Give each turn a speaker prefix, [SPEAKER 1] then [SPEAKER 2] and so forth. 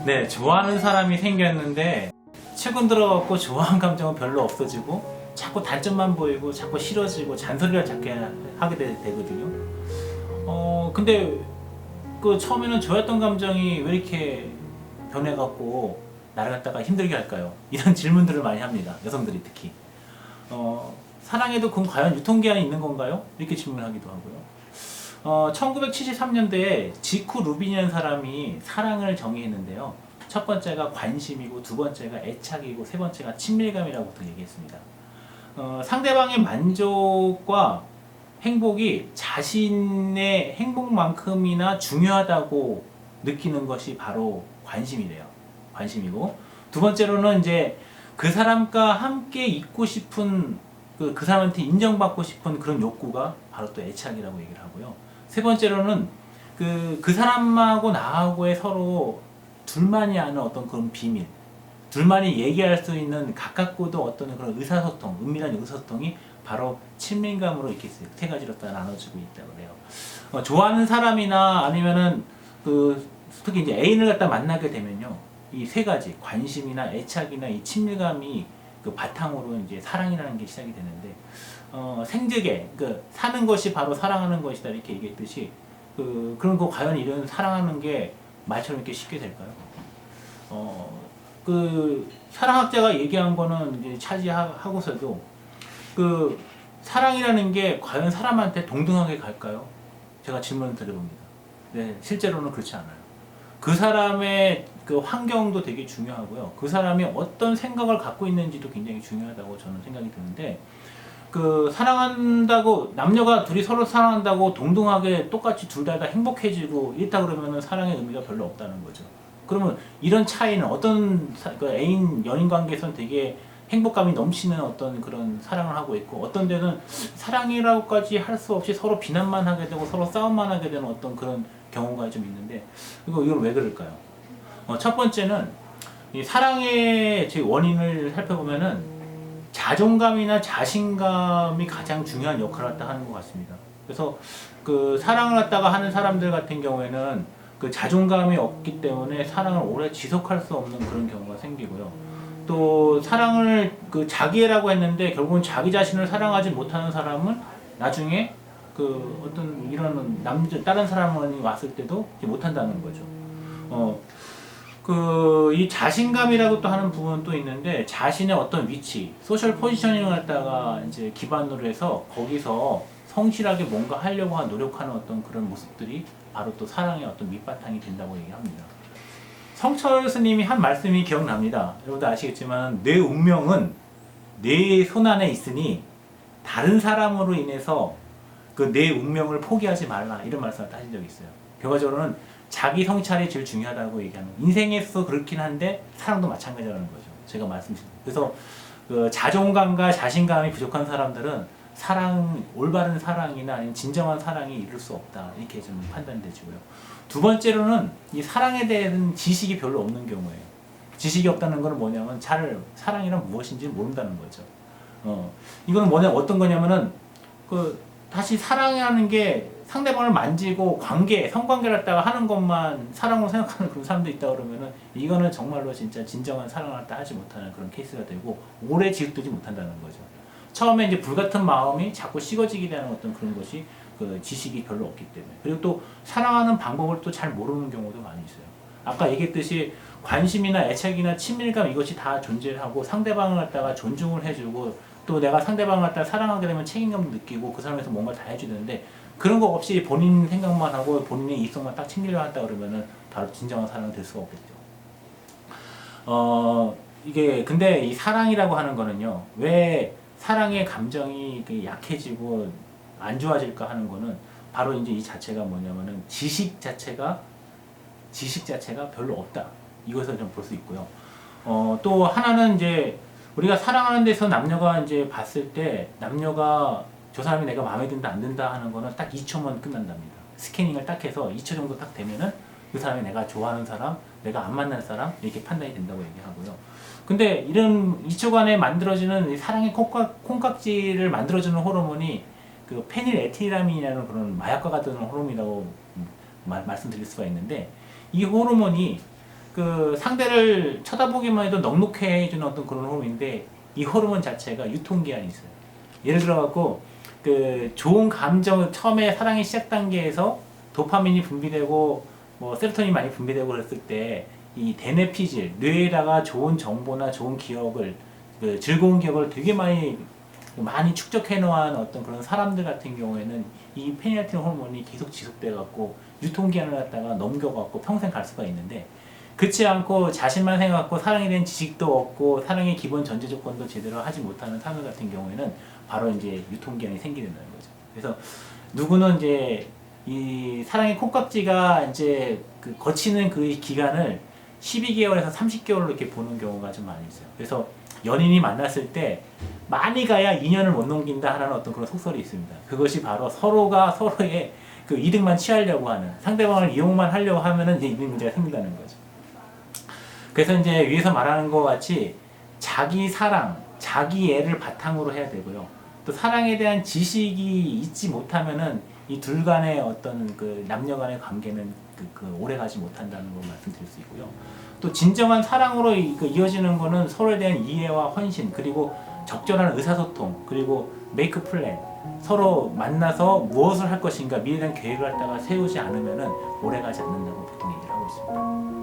[SPEAKER 1] 네, 좋아하는 사람이 생겼는데 최근 들어갖고 좋아하는 감정은 별로 없어지고 자꾸 단점만 보이고 자꾸 싫어지고 잔소리를 자꾸 하게 되거든요. 근데 그 처음에는 좋았던 감정이 왜 이렇게 변해갖고 나를 갖다가 힘들게 할까요? 이런 질문들을 많이 합니다. 여성들이 특히. 사랑에도 그럼 과연 유통기한이 있는 건가요? 이렇게 질문하기도 하고요. 1973년대에 지쿠 루빈이라는 사람이 사랑을 정의했는데요. 첫 번째가 관심이고, 두 번째가 애착이고, 세 번째가 친밀감이라고 얘기했습니다. 상대방의 만족과 행복이 자신의 행복만큼이나 중요하다고 느끼는 것이 바로 관심이래요. 관심이고, 두 번째로는 이제 그 사람과 함께 있고 싶은 그 사람한테 인정받고 싶은 그런 욕구가 바로 또 애착이라고 얘기를 하고요. 세 번째로는 그 사람하고 나하고의 서로 둘만이 아는 어떤 그런 비밀, 둘만이 얘기할 수 있는 가깝고도 어떤 그런 의사소통, 은밀한 의사소통이 바로 친밀감으로 이렇게 세 가지로 다 나눠지고 있다고 그래요. 좋아하는 사람이나 아니면은 특히 이제 애인을 갖다 만나게 되면요, 이 세 가지 관심이나 애착이나 이 친밀감이 그 바탕으로 이제 사랑이라는 게 시작이 되는데, 생제계, 사는 것이 바로 사랑하는 것이다 이렇게 얘기했듯이 그런 거 과연 이런 사랑하는 게 말처럼 이렇게 쉽게 될까요? 사랑학자가 얘기한 거는 이제 차지하고서도 사랑이라는 게 과연 사람한테 동등하게 갈까요? 제가 질문을 드려봅니다. 네, 실제로는 그렇지 않아요. 그 사람의 그 환경도 되게 중요하고요. 그 사람이 어떤 생각을 갖고 있는지도 굉장히 중요하다고 저는 생각이 드는데, 사랑한다고, 남녀가 둘이 서로 사랑한다고 동등하게 똑같이 둘 다 행복해지고 이랬다 그러면은 사랑의 의미가 별로 없다는 거죠. 그러면 이런 차이는 어떤 애인, 연인 관계에서는 되게 행복감이 넘치는 어떤 그런 사랑을 하고 있고, 어떤 데는 사랑이라고까지 할 수 없이 서로 비난만 하게 되고 서로 싸움만 하게 되는 어떤 그런 경우가 좀 있는데, 이건 왜 그럴까요? 첫 번째는 이 사랑의 원인을 살펴보면은 자존감이나 자신감이 가장 중요한 역할을 갖다 하는 것 같습니다. 그래서 사랑을 갖다가 하는 사람들 같은 경우에는 자존감이 없기 때문에 사랑을 오래 지속할 수 없는 그런 경우가 생기고요. 또 사랑을 자기애라고 했는데 결국은 자기 자신을 사랑하지 못하는 사람은 나중에 어떤 이런 다른 사람이 왔을 때도 못한다는 거죠. 이 자신감이라고 또 하는 부분은 또 있는데, 자신의 어떤 위치, 소셜 포지셔닝을 갖다가 이제 기반으로 해서 거기서 성실하게 뭔가 하려고 노력하는 어떤 그런 모습들이 바로 또 사랑의 어떤 밑바탕이 된다고 얘기합니다. 성철 스님이 한 말씀이 기억납니다. 여러분도 아시겠지만, 내 운명은 내 손안에 있으니 다른 사람으로 인해서 내 운명을 포기하지 말라, 이런 말씀을 하신 적이 있어요. 결과적으로는 자기 성찰이 제일 중요하다고 얘기하는, 인생에서 그렇긴 한데 사랑도 마찬가지라는 거죠. 제가 말씀드린. 그래서 자존감과 자신감이 부족한 사람들은 올바른 사랑이나 아니면 진정한 사랑이 이룰 수 없다, 이렇게 좀 판단되지고요. 두 번째로는 이 사랑에 대한 지식이 별로 없는 경우예요. 지식이 없다는 건 뭐냐면 사랑이란 무엇인지 모른다는 거죠. 이거는 어떤 거냐면은 다시 사랑이라는 게 상대방을 만지고 성관계를 갖다가 하는 것만 사랑으로 생각하는 그런 사람도 있다 그러면은, 이거는 정말로 진짜 진정한 사랑을 갖다 하지 못하는 그런 케이스가 되고 오래 지속되지 못한다는 거죠. 처음에 이제 불같은 마음이 자꾸 식어지게 되는 어떤 그런 것이 지식이 별로 없기 때문에, 그리고 또 사랑하는 방법을 또 잘 모르는 경우도 많이 있어요. 아까 얘기했듯이 관심이나 애착이나 친밀감, 이것이 다 존재하고 상대방을 갖다가 존중을 해주고, 또 내가 상대방을 갖다가 사랑하게 되면 책임감도 느끼고 그 사람에서 뭔가 다 해줘야 되는데, 그런 거 없이 본인 생각만 하고 본인의 이성만 딱 챙기려고 한다 그러면은 바로 진정한 사랑이 될 수가 없겠죠. 근데 이 사랑이라고 하는 거는요, 왜 사랑의 감정이 약해지고 안 좋아질까 하는 거는 바로 이제 이 자체가 뭐냐면은 지식 자체가 별로 없다, 이것을 좀 볼 수 있고요. 또 하나는 이제 우리가 사랑하는 데서 남녀가 이제 봤을 때, 남녀가 저 사람이 내가 마음에 든다 안 든다 하는 거는 딱 2초면 끝난답니다. 스캐닝을 딱 해서 2초 정도 딱 되면은 그 사람이 내가 좋아하는 사람, 내가 안 만날 사람, 이렇게 판단이 된다고 얘기하고요. 근데 이런 2초간에 만들어지는 사랑의 콩깍지를 만들어주는 호르몬이 페닐에틸아민이라는 그런 마약과 같은 호르몬이라고 말씀드릴 수가 있는데, 이 호르몬이 그 상대를 쳐다보기만 해도 넉넉해 해주는 어떤 그런 호르몬인데 이 호르몬 자체가 유통기한이 있어요. 예를 들어갖고 그 좋은 감정 처음에 사랑의 시작 단계에서 도파민이 분비되고 뭐 세로토닌이 많이 분비되고 그랬을 때 이 대뇌피질 뇌에다가 좋은 정보나 좋은 기억을 그 즐거운 기억을 되게 많이 축적해 놓은 어떤 그런 사람들 같은 경우에는 이 페니알틴 호르몬이 계속 지속돼 갖고 유통기한을 갖다가 넘겨 갖고 평생 갈 수가 있는데 그렇지 않고 자신만 생각하고 사랑에 대한 지식도 없고 사랑의 기본 전제 조건도 제대로 하지 못하는 사람들 같은 경우에는 바로 이제 유통기한이 생기게 된다는 거죠. 그래서 누구는 이제 이 사랑의 콩깍지가 이제 그 거치는 그 기간을 12개월에서 30개월로 이렇게 보는 경우가 좀 많이 있어요. 그래서 연인이 만났을 때 많이 가야 2년을 못 넘긴다 하는 어떤 그런 속설이 있습니다. 그것이 바로 서로가 서로의 그 이득만 취하려고 하는 상대방을 이용만 하려고 하면은 이제 이 문제가 생긴다는 거죠. 그래서 이제 위에서 말하는 것 같이 자기 사랑, 자기 애를 바탕으로 해야 되고요. 또 사랑에 대한 지식이 있지 못하면은 이 둘 간의 어떤 그 남녀 간의 관계는 오래 가지 못한다는 걸 말씀드릴 수 있고요. 또 진정한 사랑으로 이어지는 거는 서로에 대한 이해와 헌신, 그리고 적절한 의사소통, 그리고 메이크 플랜, 서로 만나서 무엇을 할 것인가 미래에 대한 계획을 갖다가 세우지 않으면은 오래 가지 않는다고 보통 얘기를 하고 있습니다.